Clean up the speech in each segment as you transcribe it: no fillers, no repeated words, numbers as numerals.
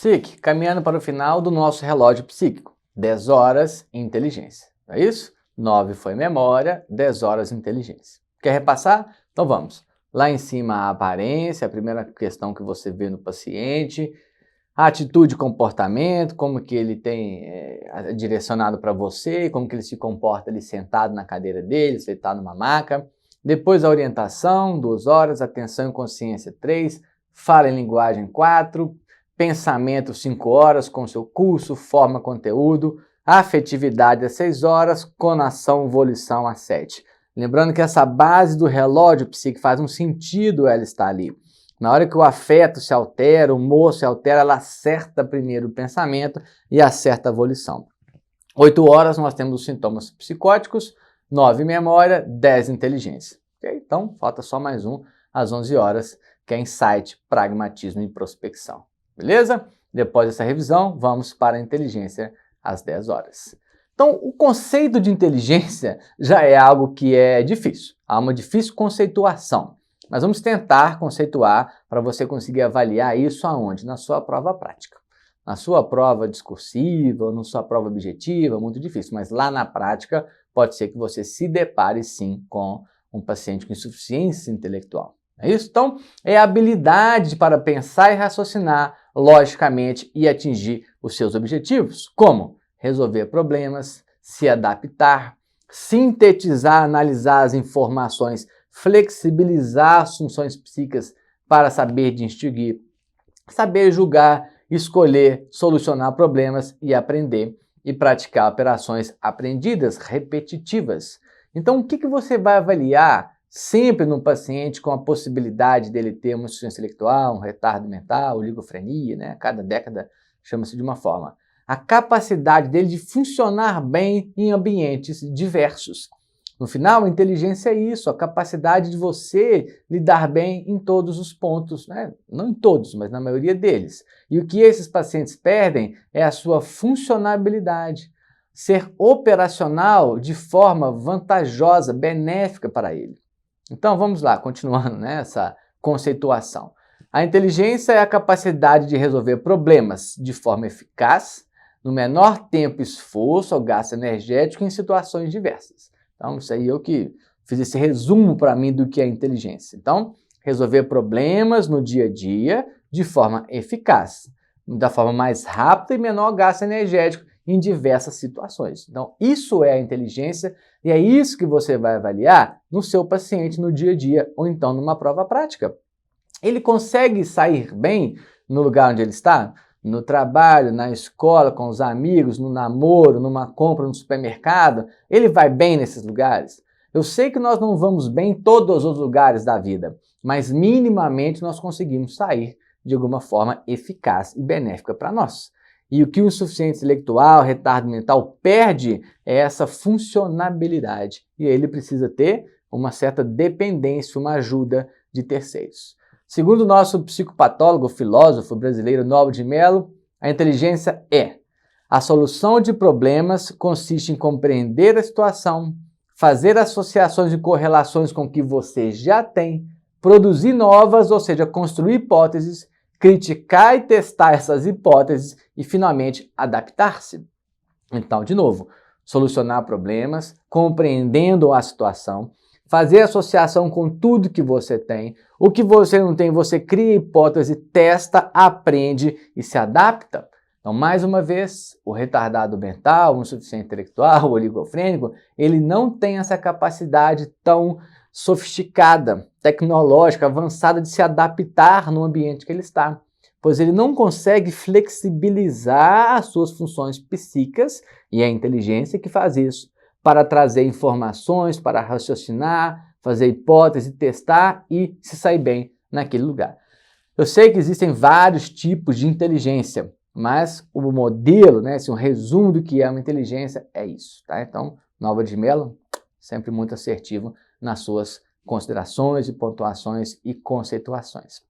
Psique, caminhando para o final do nosso relógio psíquico. 10 horas, inteligência. Não é isso? 9 foi memória, 10 horas, inteligência. Quer repassar? Então vamos. Lá em cima a aparência, a primeira questão que você vê no paciente, a atitude e comportamento, como que ele tem direcionado para você, como que ele se comporta ali sentado na cadeira dele, se ele está numa maca. Depois a orientação, 2 horas, atenção e consciência, 3, fala em linguagem, 4, pensamento, 5 horas, com seu curso, forma, conteúdo, afetividade, às 6 horas, conação, volição, às 7. Lembrando que essa base do relógio psíquico faz um sentido ela estar ali. Na hora que o afeto se altera, o humor se altera, ela acerta primeiro o pensamento e acerta a volição. 8 horas nós temos os sintomas psicóticos, 9 memória, 10 inteligência. Okay? Então falta só mais um às 11 horas, que é insight, pragmatismo e prospecção. Beleza? Depois dessa revisão, vamos para a inteligência às 10 horas. Então, o conceito de inteligência já é algo que é difícil. Há uma difícil conceituação. Mas vamos tentar conceituar para você conseguir avaliar isso aonde? Na sua prova prática. Na sua prova discursiva, na sua prova objetiva, muito difícil. Mas lá na prática, pode ser que você se depare sim com um paciente com insuficiência intelectual. É isso? Então, é a habilidade para pensar e raciocinar logicamente e atingir os seus objetivos. Como? Resolver problemas, se adaptar, sintetizar, analisar as informações, flexibilizar as funções psíquicas para saber distinguir, saber julgar, escolher, solucionar problemas e aprender e praticar operações aprendidas, repetitivas. Então, o que você vai avaliar sempre no paciente com a possibilidade dele ter uma insuficiência intelectual, um retardo mental, oligofrenia, né? Cada década chama-se de uma forma. A capacidade dele de funcionar bem em ambientes diversos. No final, a inteligência é isso, a capacidade de você lidar bem em todos os pontos, né? Não em todos, mas na maioria deles. E o que esses pacientes perdem é a sua funcionabilidade, ser operacional de forma vantajosa, benéfica para ele. Então vamos lá, continuando nessa conceituação. A inteligência é a capacidade de resolver problemas de forma eficaz, no menor tempo e esforço ou gasto energético em situações diversas. Então isso aí é o que fiz esse resumo para mim do que é inteligência. Então, resolver problemas no dia a dia de forma eficaz, da forma mais rápida e menor gasto energético em diversas situações. Então, isso é a inteligência e é isso que você vai avaliar no seu paciente no dia a dia ou então numa prova prática. Ele consegue sair bem no lugar onde ele está? No trabalho, na escola, com os amigos, no namoro, numa compra no supermercado? Ele vai bem nesses lugares? Eu sei que nós não vamos bem em todos os lugares da vida, mas minimamente nós conseguimos sair de alguma forma eficaz e benéfica para nós. E o que o insuficiente intelectual, retardo mental perde é essa funcionabilidade. E ele precisa ter uma certa dependência, uma ajuda de terceiros. Segundo o nosso psicopatólogo, filósofo brasileiro Nobel de Mello, a inteligência é a solução de problemas consiste em compreender a situação, fazer associações e correlações com o que você já tem, produzir novas, ou seja, construir hipóteses, criticar e testar essas hipóteses e, finalmente, adaptar-se. Então, de novo, solucionar problemas, compreendendo a situação, fazer associação com tudo que você tem. O que você não tem, você cria hipótese, testa, aprende e se adapta. Então, mais uma vez, o retardado mental, o insuficiente intelectual, o oligofrênico, ele não tem essa capacidade tão sofisticada, tecnológica, avançada de se adaptar no ambiente que ele está, pois ele não consegue flexibilizar as suas funções psíquicas, e é a inteligência que faz isso, para trazer informações, para raciocinar, fazer hipótese, testar e se sair bem naquele lugar. Eu sei que existem vários tipos de inteligência, mas o modelo, né, um resumo do que é uma inteligência é isso, tá? Então, Nobel de Mello, sempre muito assertivo nas suas considerações e pontuações e conceituações.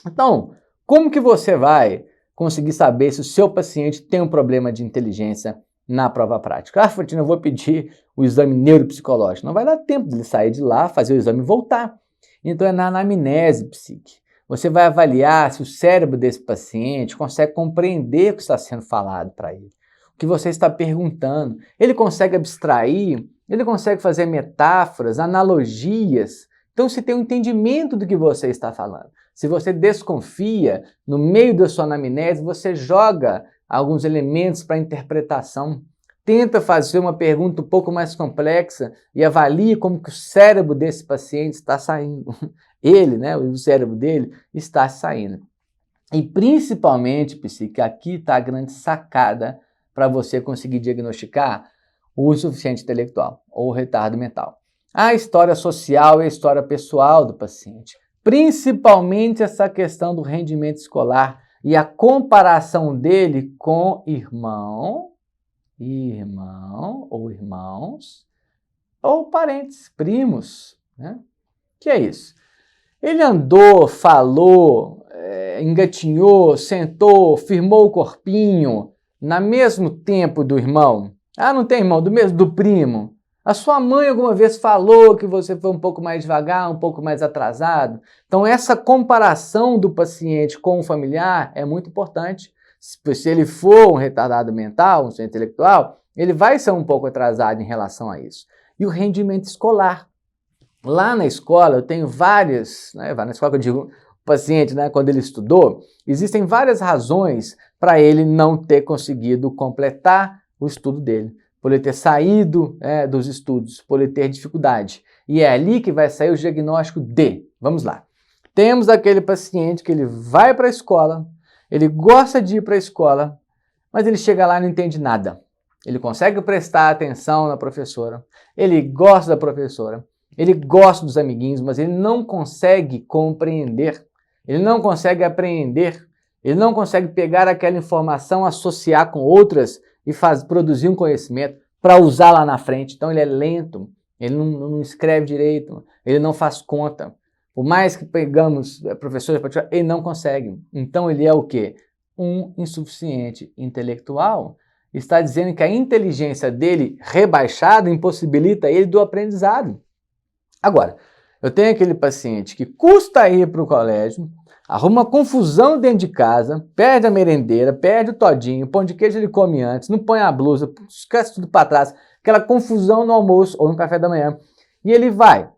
Então, como que você vai conseguir saber se o seu paciente tem um problema de inteligência na prova prática? Ah, Fortino, eu vou pedir o exame neuropsicológico. Não vai dar tempo de ele sair de lá, fazer o exame e voltar. Então é na anamnese psíquica. você vai avaliar se o cérebro desse paciente consegue compreender o que está sendo falado para ele, o que você está perguntando. Ele consegue abstrair, ele consegue fazer metáforas, analogias. Então, se tem um entendimento do que você está falando. Se você desconfia, no meio da sua anamnese, você joga alguns elementos para interpretação. Tenta fazer uma pergunta um pouco mais complexa e avalie como que o cérebro desse paciente está saindo. Ele, né, o cérebro dele, está saindo. E principalmente, psique, aqui está a grande sacada para você conseguir diagnosticar o insuficiente intelectual ou o retardo mental. A história social e a história pessoal do paciente. Principalmente essa questão do rendimento escolar e a comparação dele com irmão ou irmãos ou parentes, primos, né? Que é isso? Ele andou, falou, engatinhou, sentou, firmou o corpinho no mesmo tempo do irmão. Ah, não tem irmão, do primo. A sua mãe alguma vez falou que você foi um pouco mais devagar, um pouco mais atrasado? Então essa comparação do paciente com o familiar é muito importante. Se ele for um retardado mental, um sujeito intelectual, ele vai ser um pouco atrasado em relação a isso. E o rendimento escolar. Lá na escola, eu tenho várias, na escola que eu digo, o paciente, quando ele estudou, existem várias razões para ele não ter conseguido completar o estudo dele, por ele ter saído dos estudos, por ele ter dificuldade. E é ali que vai sair o diagnóstico de, vamos lá, temos aquele paciente que ele vai para a escola, ele gosta de ir para a escola, mas ele chega lá e não entende nada. Ele consegue prestar atenção na professora, ele gosta da professora, ele gosta dos amiguinhos, mas ele não consegue compreender, ele não consegue apreender, ele não consegue pegar aquela informação, associar com outras e produzir um conhecimento para usar lá na frente. Então ele é lento, ele não escreve direito, ele não faz conta. Por mais que pegamos professores para tirar, ele não consegue. Então ele é o quê? Um insuficiente intelectual. Está dizendo que a inteligência dele rebaixada impossibilita ele do aprendizado. Agora, eu tenho aquele paciente que custa ir para o colégio, arruma uma confusão dentro de casa, perde a merendeira, perde o todinho, pão de queijo ele come antes, não põe a blusa, esquece tudo para trás, aquela confusão no almoço ou no café da manhã. E ele vai.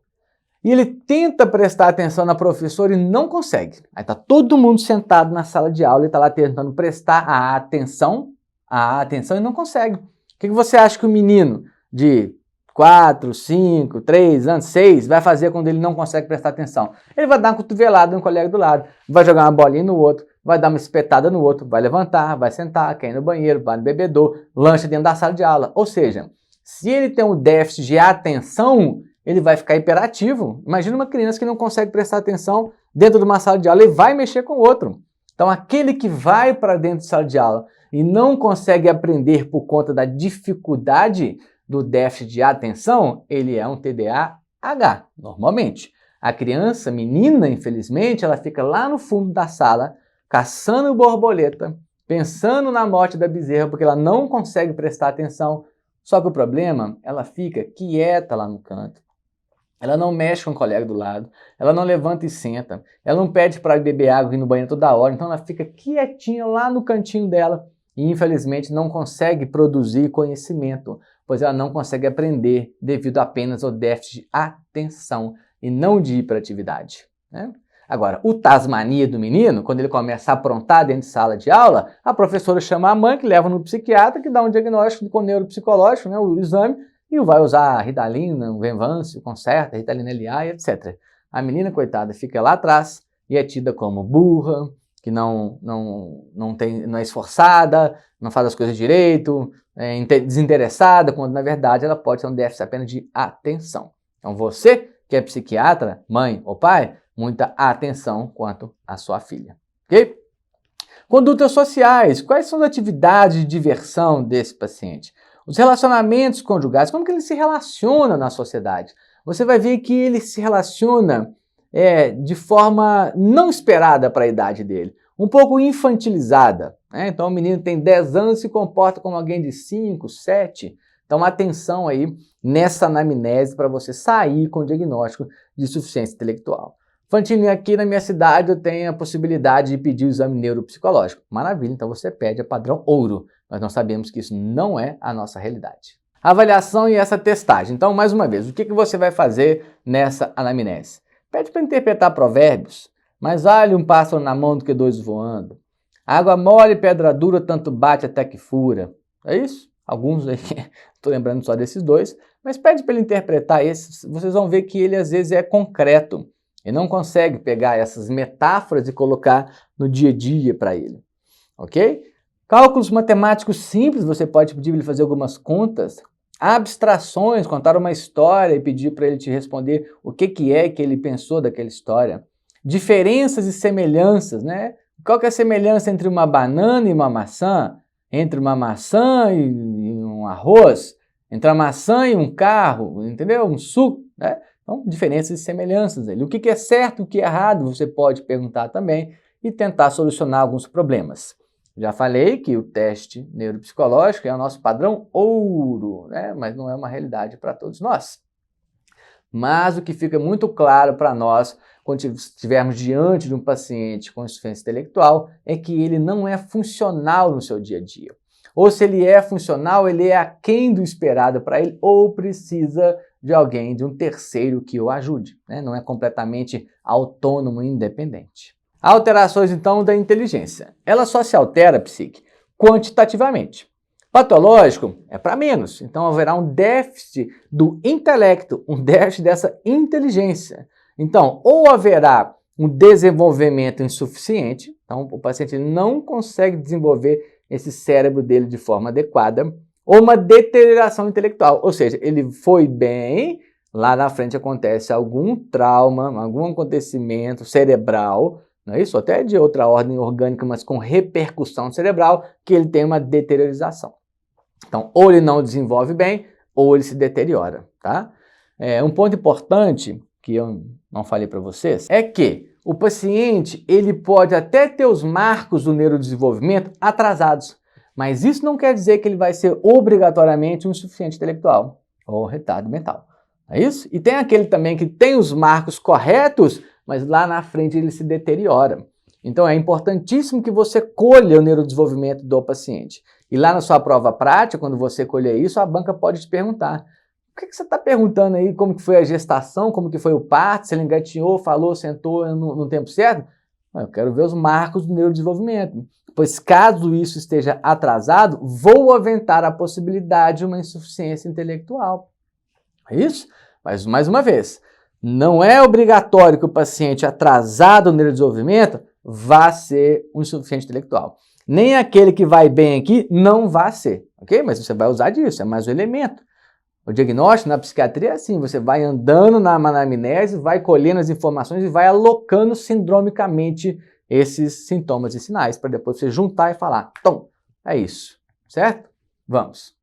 E ele tenta prestar atenção na professora e não consegue. Aí está todo mundo sentado na sala de aula e está lá tentando prestar a atenção e não consegue. O que você acha que o menino de 4, 5, 3 anos, 6, vai fazer quando ele não consegue prestar atenção? Ele vai dar uma cotovelada no colega do lado, vai jogar uma bolinha no outro, vai dar uma espetada no outro, vai levantar, vai sentar, quer ir no banheiro, vai no bebedouro, lancha dentro da sala de aula. Ou seja, se ele tem um déficit de atenção, ele vai ficar hiperativo. Imagina uma criança que não consegue prestar atenção dentro de uma sala de aula e vai mexer com o outro. Então aquele que vai para dentro de sala de aula e não consegue aprender por conta da dificuldade do déficit de atenção, ele é um TDAH, normalmente. A criança, menina, infelizmente, ela fica lá no fundo da sala, caçando borboleta, pensando na morte da bezerra, porque ela não consegue prestar atenção. Só que o problema, ela fica quieta lá no canto. Ela não mexe com o colega do lado, ela não levanta e senta, ela não pede para beber água e ir no banheiro toda hora, então ela fica quietinha lá no cantinho dela e infelizmente não consegue produzir conhecimento, pois ela não consegue aprender devido apenas ao déficit de atenção e não de hiperatividade, né? Agora, o tasmania do menino, quando ele começa a aprontar dentro de sala de aula, a professora chama a mãe, que leva no psiquiatra, que dá um diagnóstico com neuropsicológico, né, o exame, e vai usar Ritalina, o Venvance, o Concerta, Ritalina LA e etc. A menina, coitada, fica lá atrás e é tida como burra, que não é esforçada, não faz as coisas direito, é desinteressada, quando na verdade ela pode ter um déficit apenas de atenção. Então você que é psiquiatra, mãe ou pai, muita atenção quanto à sua filha. Ok? Condutas sociais. Quais são as atividades de diversão desse paciente? Os relacionamentos conjugais, como que ele se relaciona na sociedade? Você vai ver que ele se relaciona de forma não esperada para a idade dele, um pouco infantilizada, né? Então o menino tem 10 anos e se comporta como alguém de 5, 7. Então atenção aí nessa anamnese para você sair com o diagnóstico de insuficiência intelectual. Fantini, aqui na minha cidade eu tenho a possibilidade de pedir o exame neuropsicológico. Maravilha, então você pede a padrão ouro, mas nós sabemos que isso não é a nossa realidade. Avaliação e essa testagem. Então, mais uma vez, o que você vai fazer nessa anamnese? Pede para interpretar provérbios. Mais vale um pássaro na mão do que dois voando. Água mole e pedra dura, tanto bate até que fura. É isso? Alguns aí, estou lembrando só desses dois, mas pede para ele interpretar esses. Vocês vão ver que ele às vezes é concreto. Ele não consegue pegar essas metáforas e colocar no dia a dia para ele. Ok? Cálculos matemáticos simples, você pode pedir para ele fazer algumas contas. Abstrações, contar uma história e pedir para ele te responder o que é que ele pensou daquela história. Diferenças e semelhanças, né? Qual que é a semelhança entre uma banana e uma maçã? Entre uma maçã e um arroz? Entre a maçã e um carro? Entendeu? Um suco, né? Então, diferenças e semelhanças. O que é certo e o que é errado, você pode perguntar também e tentar solucionar alguns problemas. Já falei que o teste neuropsicológico é o nosso padrão ouro, né? Mas não é uma realidade para todos nós. Mas o que fica muito claro para nós, quando estivermos diante de um paciente com insuficiência intelectual, é que ele não é funcional no seu dia a dia. Ou se ele é funcional, ele é aquém do esperado para ele, ou precisa de alguém, de um terceiro que o ajude, né? Não é completamente autônomo e independente. Alterações, então, da inteligência. Ela só se altera, psique, quantitativamente. Patológico é para menos, então haverá um déficit do intelecto, um déficit dessa inteligência. Então, ou haverá um desenvolvimento insuficiente, então o paciente não consegue desenvolver esse cérebro dele de forma adequada, ou uma deterioração intelectual, ou seja, ele foi bem, lá na frente acontece algum trauma, algum acontecimento cerebral, não é isso? Até de outra ordem orgânica, mas com repercussão cerebral, que ele tem uma deteriorização. Então, ou ele não desenvolve bem, ou ele se deteriora, tá? Um ponto importante, que eu não falei para vocês, é que o paciente, ele pode até ter os marcos do neurodesenvolvimento atrasados, mas isso não quer dizer que ele vai ser obrigatoriamente um insuficiente intelectual ou retardo mental. É isso? E tem aquele também que tem os marcos corretos, mas lá na frente ele se deteriora. Então é importantíssimo que você colha o neurodesenvolvimento do paciente. E lá na sua prova prática, quando você colher isso, a banca pode te perguntar: o que você está perguntando aí? Como que foi a gestação? Como que foi o parto? Se ele engatinhou, falou, sentou no tempo certo? Eu quero ver os marcos do neurodesenvolvimento. Pois caso isso esteja atrasado, vou aventar a possibilidade de uma insuficiência intelectual. É isso? Mas, mais uma vez, não é obrigatório que o paciente atrasado no neurodesenvolvimento vá ser um insuficiente intelectual. Nem aquele que vai bem aqui não vai ser, ok? Mas você vai usar disso, é mais um elemento. O diagnóstico na psiquiatria é assim, você vai andando na anamnese, vai colhendo as informações e vai alocando sindromicamente esses sintomas e sinais, para depois você juntar e falar, então, é isso, certo? Vamos.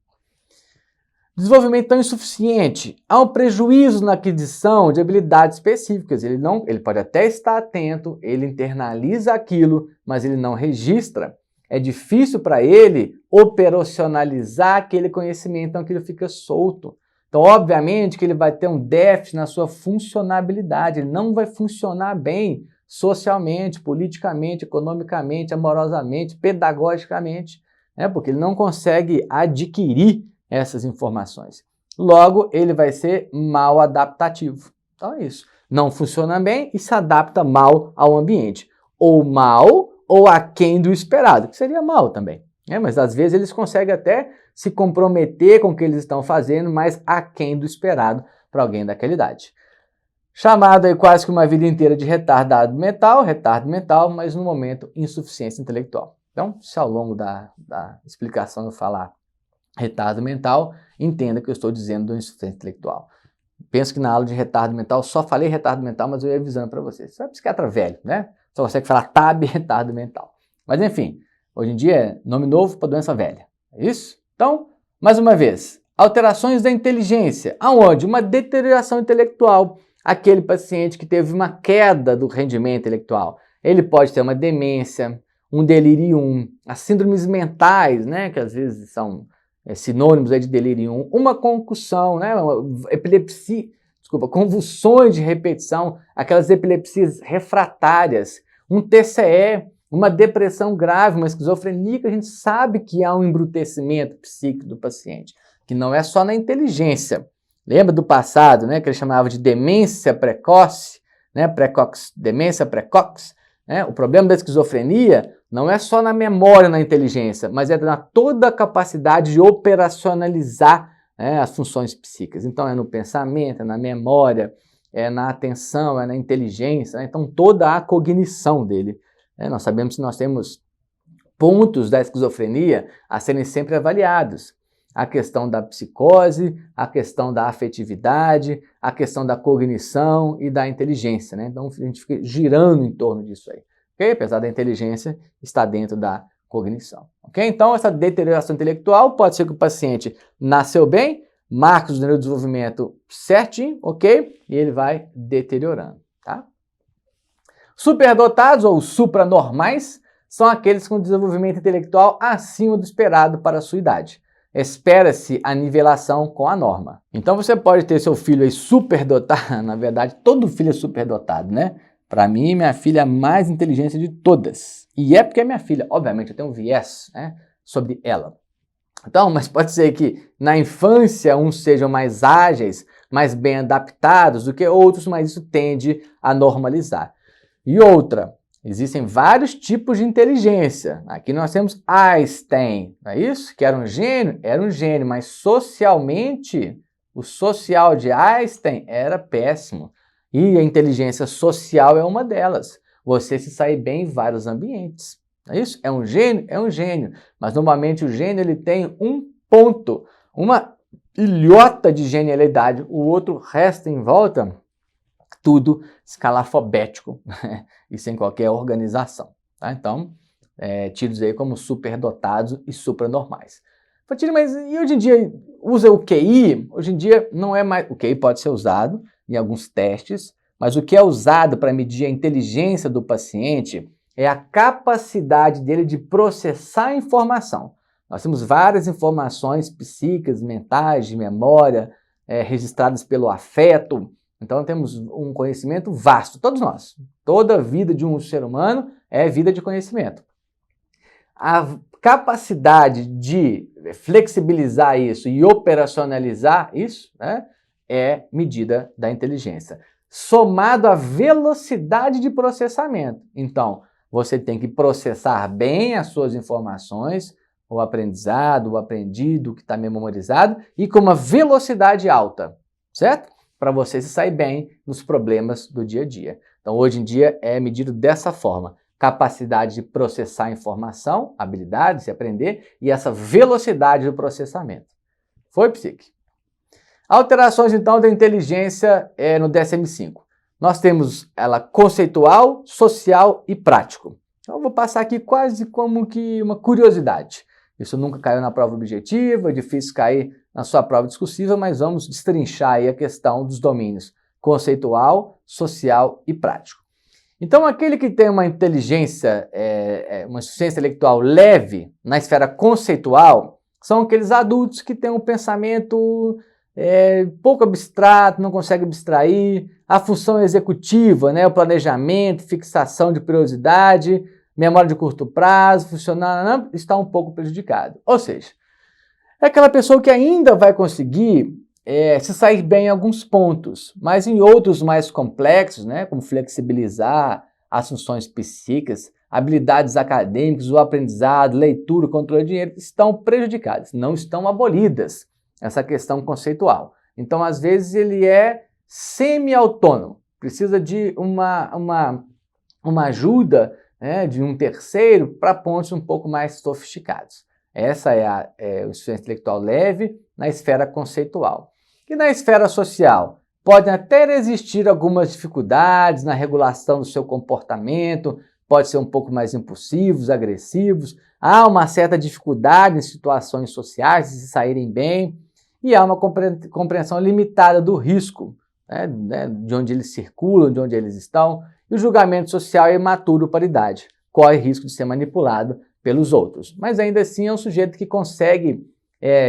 Desenvolvimento tão insuficiente. Há um prejuízo na aquisição de habilidades específicas. Ele pode até estar atento, ele internaliza aquilo, mas ele não registra. É difícil para ele operacionalizar aquele conhecimento, então aquilo fica solto. Então, obviamente, que ele vai ter um déficit na sua funcionabilidade, ele não vai funcionar bem socialmente, politicamente, economicamente, amorosamente, pedagogicamente, né? Porque ele não consegue adquirir essas informações. Logo, ele vai ser mal adaptativo. Então é isso. Não funciona bem e se adapta mal ao ambiente. Ou mal ou aquém do esperado, que seria mal também. Mas às vezes eles conseguem até se comprometer com o que eles estão fazendo, mas aquém do esperado para alguém daquela idade. Chamado aí quase que uma vida inteira de retardo mental, mas no momento insuficiência intelectual. Então, se ao longo da explicação eu falar retardo mental, entenda que eu estou dizendo do insuficiência intelectual. Penso que na aula de retardo mental só falei retardo mental, mas eu ia avisando para vocês. Você é psiquiatra velho, né? Só consegue falar TAB retardo mental. Mas enfim, hoje em dia é nome novo para doença velha. É isso? Então, mais uma vez, alterações da inteligência. Aonde? Uma deterioração intelectual. Aquele paciente que teve uma queda do rendimento intelectual. Ele pode ter uma demência, um delirium, as síndromes mentais, né? Que às vezes são sinônimos aí de delirium, uma concussão, né? Epilepsia, convulsões de repetição, aquelas epilepsias refratárias, um TCE, uma depressão grave, uma esquizofrenia, que a gente sabe que há um embrutecimento psíquico do paciente, que não é só na inteligência. Lembra do passado, né, que ele chamava de demência precoce, né, demência precoce? Né? O problema da esquizofrenia não é só na memória, na inteligência, mas é na toda a capacidade de operacionalizar, né, as funções psíquicas. Então é no pensamento, é na memória, é na atenção, é na inteligência, né? Então toda a cognição dele. Nós sabemos que nós temos pontos da esquizofrenia a serem sempre avaliados. A questão da psicose, a questão da afetividade, a questão da cognição e da inteligência, né? Então a gente fica girando em torno disso aí. Okay? Apesar da inteligência estar dentro da cognição. Okay? Então essa deterioração intelectual pode ser que o paciente nasceu bem, marcos do neurodesenvolvimento certinho, ok? E ele vai deteriorando, tá? Superdotados ou supranormais são aqueles com desenvolvimento intelectual acima do esperado para a sua idade. Espera-se a nivelação com a norma. Então você pode ter seu filho aí superdotado, na verdade todo filho é superdotado, né? Para mim, minha filha é a mais inteligente de todas. E é porque é minha filha, obviamente eu tenho um viés, né, sobre ela. Então, mas pode ser que na infância uns sejam mais ágeis, mais bem adaptados do que outros, mas isso tende a normalizar. E outra, existem vários tipos de inteligência. Aqui nós temos Einstein, não é isso? Que era um gênio, mas socialmente, o social de Einstein era péssimo. E a inteligência social é uma delas. Você se sair bem em vários ambientes. Não é isso? É um gênio? É um gênio. Mas normalmente o gênio ele tem um ponto, uma ilhota de genialidade. O outro resto em volta, tudo escalafobético, né? E sem qualquer organização. Tá? Então, tidos aí como superdotados e supranormais. Mas e hoje em dia usa o QI? Hoje em dia não é mais... O QI pode ser usado em alguns testes, mas o que é usado para medir a inteligência do paciente é a capacidade dele de processar a informação. Nós temos várias informações psíquicas, mentais, de memória, registradas pelo afeto. Então temos um conhecimento vasto, todos nós. Toda a vida de um ser humano é vida de conhecimento. A capacidade de flexibilizar isso e operacionalizar isso, né, é medida da inteligência, somado à velocidade de processamento. Então, você tem que processar bem as suas informações, o aprendizado, o aprendido, o que está memorizado, e com uma velocidade alta, certo? Para você se sair bem nos problemas do dia a dia. Então, hoje em dia é medido dessa forma. Capacidade de processar informação, habilidades de aprender e essa velocidade do processamento. Foi, psique? Alterações, então, da inteligência no DSM-5. Nós temos ela conceitual, social e prático. Então, eu vou passar aqui quase como que uma curiosidade. Isso nunca caiu na prova objetiva, é difícil cair na sua prova discursiva, mas vamos destrinchar aí a questão dos domínios conceitual, social e prático. Então, aquele que tem uma inteligência, uma insuficiência intelectual leve na esfera conceitual, são aqueles adultos que têm um pensamento pouco abstrato, não consegue abstrair, a função executiva, né, o planejamento, fixação de prioridade, memória de curto prazo, funcionar, está um pouco prejudicado. Ou seja, é aquela pessoa que ainda vai conseguir se sair bem em alguns pontos, mas em outros mais complexos, né, como flexibilizar as funções psíquicas, habilidades acadêmicas, o aprendizado, leitura, controle de dinheiro, estão prejudicadas, não estão abolidas, essa questão conceitual. Então, às vezes, ele é semi-autônomo, precisa de uma ajuda, né, de um terceiro para pontos um pouco mais sofisticados. Essa é a insuficiência intelectual leve na esfera conceitual. E na esfera social, podem até existir algumas dificuldades na regulação do seu comportamento, pode ser um pouco mais impulsivos, agressivos, há uma certa dificuldade em situações sociais de se saírem bem, e há uma compreensão limitada do risco, né, de onde eles circulam, de onde eles estão, e o julgamento social é imaturo para a idade, corre risco de ser manipulado pelos outros. Mas ainda assim é um sujeito que consegue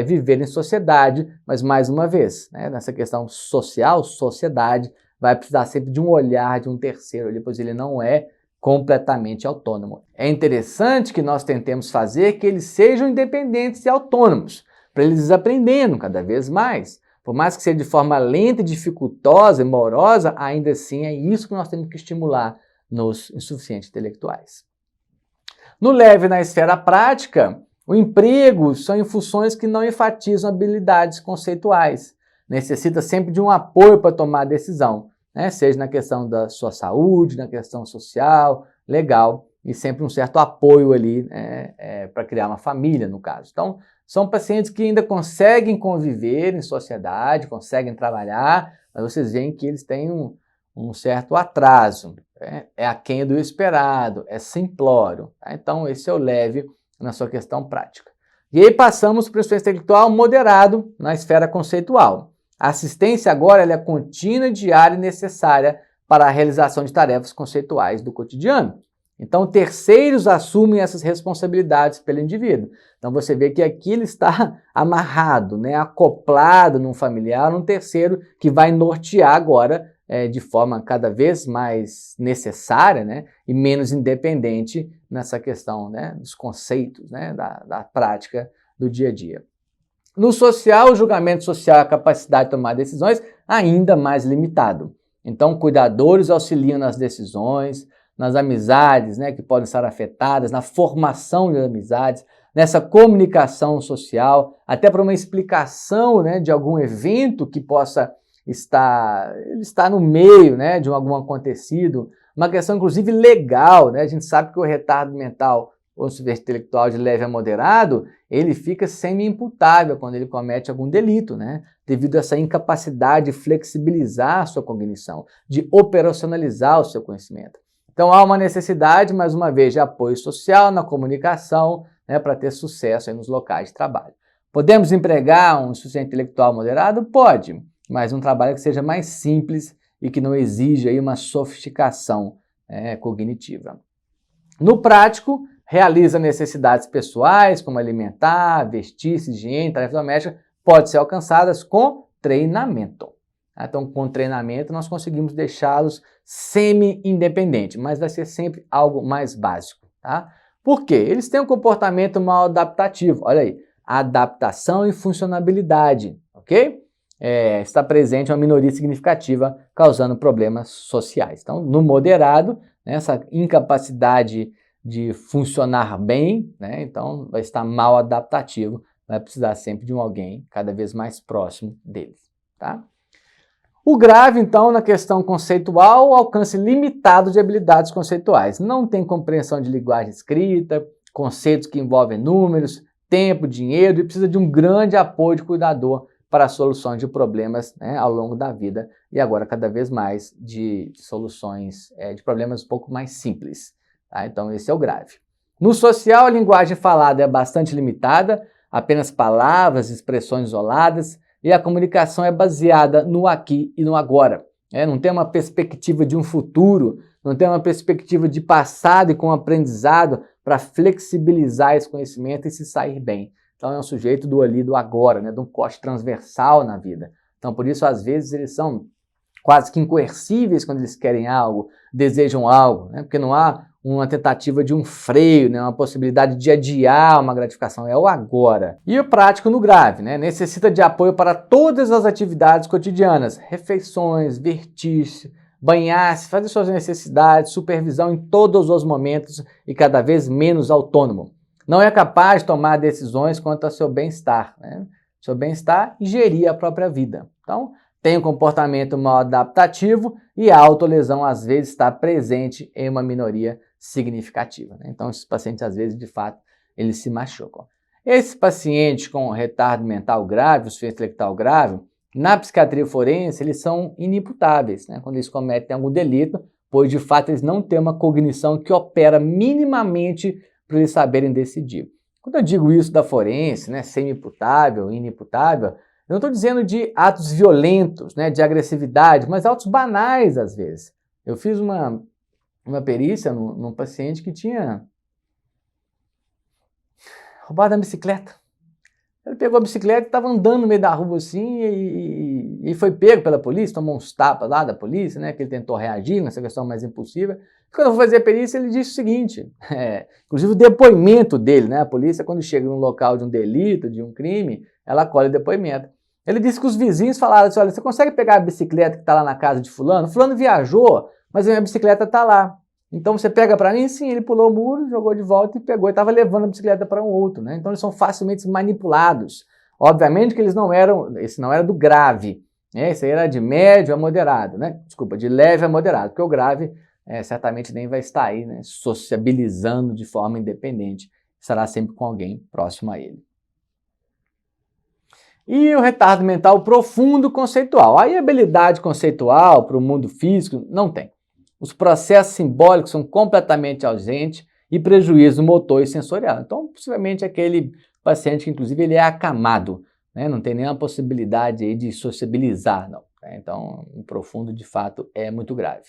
viver em sociedade, mas mais uma vez, né, nessa questão social, sociedade, vai precisar sempre de um olhar de um terceiro ali, pois ele não é completamente autônomo. É interessante que nós tentemos fazer que eles sejam independentes e autônomos, para eles aprendendo cada vez mais. Por mais que seja de forma lenta, dificultosa e morosa, ainda assim é isso que nós temos que estimular nos insuficientes intelectuais. No leve na esfera prática, o emprego são em funções que não enfatizam habilidades conceituais. Necessita sempre de um apoio para tomar a decisão, né? Seja na questão da sua saúde, na questão social, legal, e sempre um certo apoio ali para criar uma família, no caso. Então, são pacientes que ainda conseguem conviver em sociedade, conseguem trabalhar, mas vocês veem que eles têm um certo atraso, é aquém do esperado, é simplório. Tá? Então, esse é o leve na sua questão prática. E aí passamos para o insuficiência intelectual moderado na esfera conceitual. A assistência agora ela é contínua, diária e necessária para a realização de tarefas conceituais do cotidiano. Então, terceiros assumem essas responsabilidades pelo indivíduo. Então, você vê que aqui ele está amarrado, né, acoplado num familiar, num terceiro que vai nortear agora de forma cada vez mais necessária, né, e menos independente nessa questão, né, dos conceitos, né, da prática do dia a dia. No social, o julgamento social e a capacidade de tomar decisões ainda mais limitado. Então, cuidadores auxiliam nas decisões, nas amizades, né, que podem estar afetadas, na formação de amizades, nessa comunicação social, até para uma explicação, né, de algum evento que possa estar no meio, né, de algum acontecido, uma questão inclusive legal, né? A gente sabe que o retardo mental ou insuficiência intelectual de leve a moderado, ele fica semi-imputável quando ele comete algum delito, né? Devido a essa incapacidade de flexibilizar a sua cognição, de operacionalizar o seu conhecimento. Então há uma necessidade, mais uma vez, de apoio social na comunicação, né, para ter sucesso aí nos locais de trabalho. Podemos empregar um insuficiente intelectual moderado? Pode, mas um trabalho que seja mais simples e que não exija aí uma sofisticação cognitiva. No prático, realiza necessidades pessoais, como alimentar, vestir-se, higiene, tarefas domésticas, podem ser alcançadas com treinamento. Então, com treinamento, nós conseguimos deixá-los semi-independentes, mas vai ser sempre algo mais básico. Tá? Por quê? Eles têm um comportamento mal adaptativo. Olha aí, adaptação e funcionabilidade, ok? Está presente uma minoria significativa causando problemas sociais. Então, no moderado, né, essa incapacidade de funcionar bem, né, então vai estar mal adaptativo, vai precisar sempre de alguém cada vez mais próximo deles. Tá? O grave, então, na questão conceitual, o alcance limitado de habilidades conceituais. Não tem compreensão de linguagem escrita, conceitos que envolvem números, tempo, dinheiro e precisa de um grande apoio de cuidador para a solução de problemas, né, ao longo da vida e agora cada vez mais de soluções de problemas um pouco mais simples. Tá? Então esse é o grave. No social, a linguagem falada é bastante limitada, apenas palavras, expressões isoladas e a comunicação é baseada no aqui e no agora. Não tem uma perspectiva de um futuro, não tem uma perspectiva de passado e com aprendizado para flexibilizar esse conhecimento e se sair bem. Então é um sujeito do ali, do agora, né, de um corte transversal na vida. Então por isso às vezes eles são quase que incoercíveis quando eles querem algo, desejam algo, né, porque não há uma tentativa de um freio, né, uma possibilidade de adiar uma gratificação, é o agora. E o prático no grave, né, necessita de apoio para todas as atividades cotidianas, refeições, vestir-se, banhar-se, fazer suas necessidades, supervisão em todos os momentos e cada vez menos autônomo. Não é capaz de tomar decisões quanto ao seu bem-estar, né? Seu bem-estar e gerir a própria vida. Então, tem um comportamento mal adaptativo e a autolesão às vezes está presente em uma minoria significativa. Né? Então, esses pacientes às vezes, de fato, eles se machucam. Esse paciente com retardo mental grave, insuficiência intelectual grave, na psiquiatria forense, eles são inimputáveis, né? Quando eles cometem algum delito, pois de fato eles não têm uma cognição que opera minimamente para eles saberem decidir. Quando eu digo isso da forense, né, semi-imputável, inimputável, eu não estou dizendo de atos violentos, né, de agressividade, mas atos banais às vezes. Eu fiz uma perícia num paciente que tinha roubado a bicicleta. Ele pegou a bicicleta e estava andando no meio da rua assim e foi pego pela polícia, tomou uns tapas lá da polícia, né? Que ele tentou reagir nessa questão mais impulsiva. Quando eu fui fazer a perícia, ele disse o seguinte, inclusive o depoimento dele, né? A polícia, quando chega no local de um delito, de um crime, ela colhe o depoimento. Ele disse que os vizinhos falaram assim, olha, você consegue pegar a bicicleta que está lá na casa de fulano? Fulano viajou, mas a minha bicicleta está lá. Então você pega para mim? Sim, ele pulou o muro, jogou de volta e pegou e estava levando a bicicleta para um outro, né? Então eles são facilmente manipulados. Obviamente que eles não eram, esse não era do grave, né? Esse aí era de médio a moderado, né? Desculpa, de leve a moderado, porque o grave certamente nem vai estar aí, né? Sociabilizando de forma independente, estará sempre com alguém próximo a ele. E o retardo mental profundo conceitual. Aí a habilidade conceitual para o mundo físico não tem. Os processos simbólicos são completamente ausentes e prejuízo motor e sensorial. Então, possivelmente aquele paciente que, inclusive, ele é acamado, né? Não tem nenhuma possibilidade aí de sociabilizar, não. Então, o profundo, de fato, é muito grave.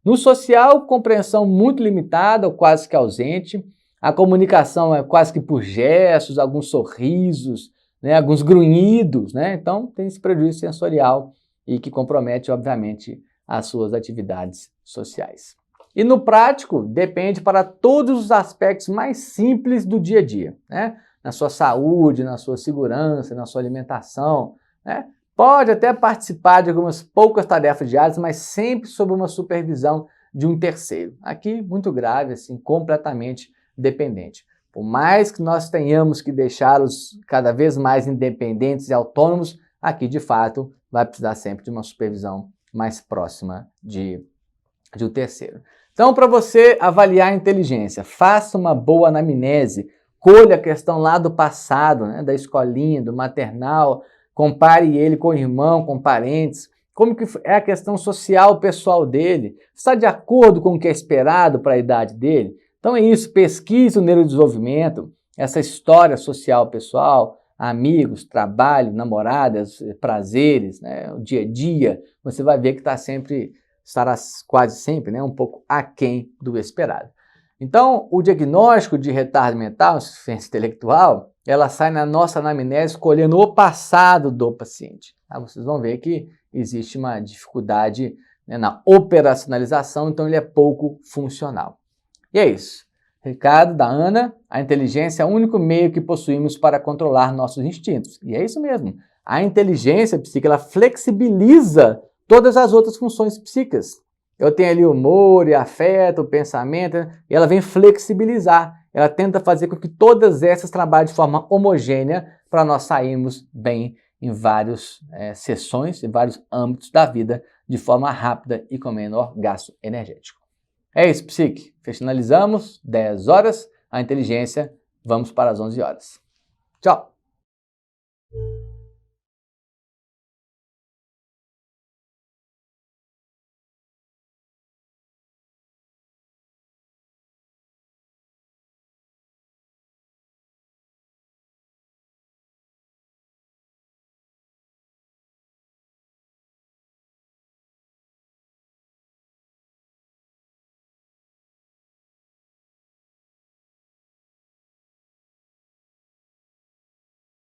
No social, compreensão muito limitada ou quase que ausente. A comunicação é quase que por gestos, alguns sorrisos, né? Alguns grunhidos, né? Então, tem esse prejuízo sensorial e que compromete, obviamente, as suas atividades sociais. E no prático, depende para todos os aspectos mais simples do dia a dia, né? Na sua saúde, na sua segurança, na sua alimentação, né? Pode até participar de algumas poucas tarefas diárias, mas sempre sob uma supervisão de um terceiro. Aqui, muito grave, assim, completamente dependente. Por mais que nós tenhamos que deixá-los cada vez mais independentes e autônomos, aqui, de fato, vai precisar sempre de uma supervisão mais próxima de um terceiro. Então, para você avaliar a inteligência, faça uma boa anamnese, colha a questão lá do passado, né, da escolinha, do maternal, compare ele com o irmão, com parentes, como que é a questão social pessoal dele, está de acordo com o que é esperado para a idade dele? Então é isso, pesquise o neurodesenvolvimento, essa história social pessoal, amigos, trabalho, namoradas, prazeres, né, o dia a dia, você vai ver que estará quase sempre, né, um pouco aquém do esperado. Então, o diagnóstico de retardo mental, insuficiência intelectual, ela sai na nossa anamnese escolhendo o passado do paciente. Tá? Vocês vão ver que existe uma dificuldade, né, na operacionalização, então ele é pouco funcional. E é isso. Recado da Ana, a inteligência é o único meio que possuímos para controlar nossos instintos. E é isso mesmo. A inteligência psíquica, ela flexibiliza todas as outras funções psíquicas. Eu tenho ali humor e afeto, pensamento, e ela vem flexibilizar. Ela tenta fazer com que todas essas trabalhem de forma homogênea para nós sairmos bem em várias sessões, em vários âmbitos da vida, de forma rápida e com menor gasto energético. É isso, psique. Finalizamos, 10 horas, a inteligência, vamos para as 11 horas. Tchau!